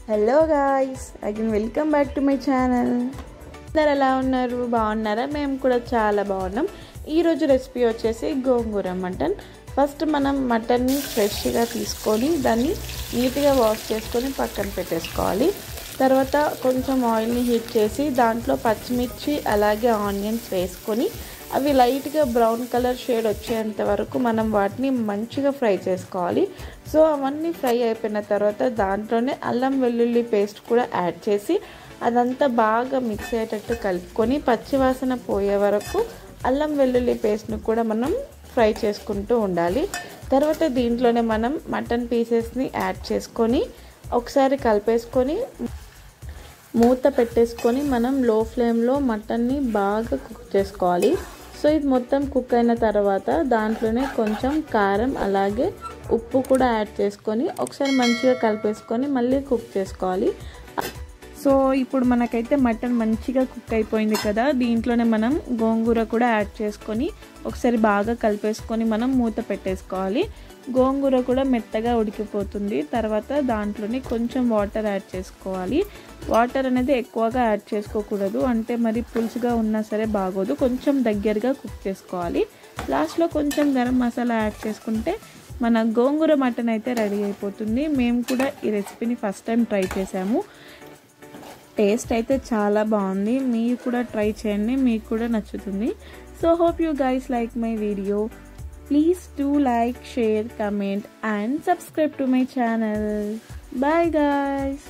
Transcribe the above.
Hello guys, again welcome back to my channel. అందరు ఎలా ఉన్నారు? బాగున్నారా? మేము కూడా చాలా బాగున్నాం. ఈరోజు రెసిపీ వచ్చేసి గోంగూర మటన్. ఫస్ట్ మనం మటన్ని ఫ్రెష్గా తీసుకొని దాన్ని నీట్గా వాష్ చేసుకొని పక్కన పెట్టేసుకోవాలి. తర్వాత కొంచెం ఆయిల్ని హీట్ చేసి దాంట్లో పచ్చిమిర్చి అలాగే ఆనియన్స్ వేసుకొని అవి లైట్గా బ్రౌన్ కలర్ షేడ్ వచ్చేంత వరకు మనం వాటిని మంచిగా ఫ్రై చేసుకోవాలి. సో అవన్నీ ఫ్రై అయిపోయిన తర్వాత దాంట్లోనే అల్లం వెల్లుల్లి పేస్ట్ కూడా యాడ్ చేసి అదంతా బాగా మిక్స్ అయ్యేటట్టు కలుపుకొని పచ్చివాసన పోయే వరకు అల్లం వెల్లుల్లి పేస్ట్ను కూడా మనం ఫ్రై చేసుకుంటూ ఉండాలి. తర్వాత దీంట్లోనే మనం మటన్ పీసెస్ని యాడ్ చేసుకొని ఒకసారి కలిపేసుకొని మూత పెట్టేసుకొని మనం లో ఫ్లేమ్లో మటన్ని బాగా కుక్ చేసుకోవాలి. సో ఇది మొత్తం కుక్ అయిన తర్వాత దాంట్లోనే కొంచెం కారం అలాగే ఉప్పు కూడా యాడ్ చేసుకొని ఒకసారి మంచిగా కలిపేసుకొని మళ్ళీ కుక్ చేసుకోవాలి. సో ఇప్పుడు మనకైతే మటన్ మంచిగా కుక్ అయిపోయింది కదా, దీంట్లోనే మనం గోంగూర కూడా యాడ్ చేసుకొని ఒకసారి బాగా కలిపేసుకొని మనం మూత పెట్టేసుకోవాలి. గోంగూర కూడా మెత్తగా ఉడికిపోతుంది. తర్వాత దాంట్లోనే కొంచెం వాటర్ యాడ్ చేసుకోవాలి. వాటర్ అనేది ఎక్కువగా యాడ్ చేసుకోకూడదు, అంటే మరి పులుసుగా ఉన్నా సరే బాగోదు. కొంచెం దగ్గరగా కుక్ చేసుకోవాలి. లాస్ట్లో కొంచెం గరం మసాలా యాడ్ చేసుకుంటే మన గోంగూర మటన్ అయితే రెడీ అయిపోతుంది. మేము కూడా ఈ రెసిపీని ఫస్ట్ టైం ట్రై చేసాము. టేస్ట్ అయితే చాలా బాగుంది. మీరు కూడా ట్రై చేయండి, మీకు కూడా నచ్చుతుంది. So hope you guys like my video. Please do like, share, comment and subscribe to my channel. Bye guys.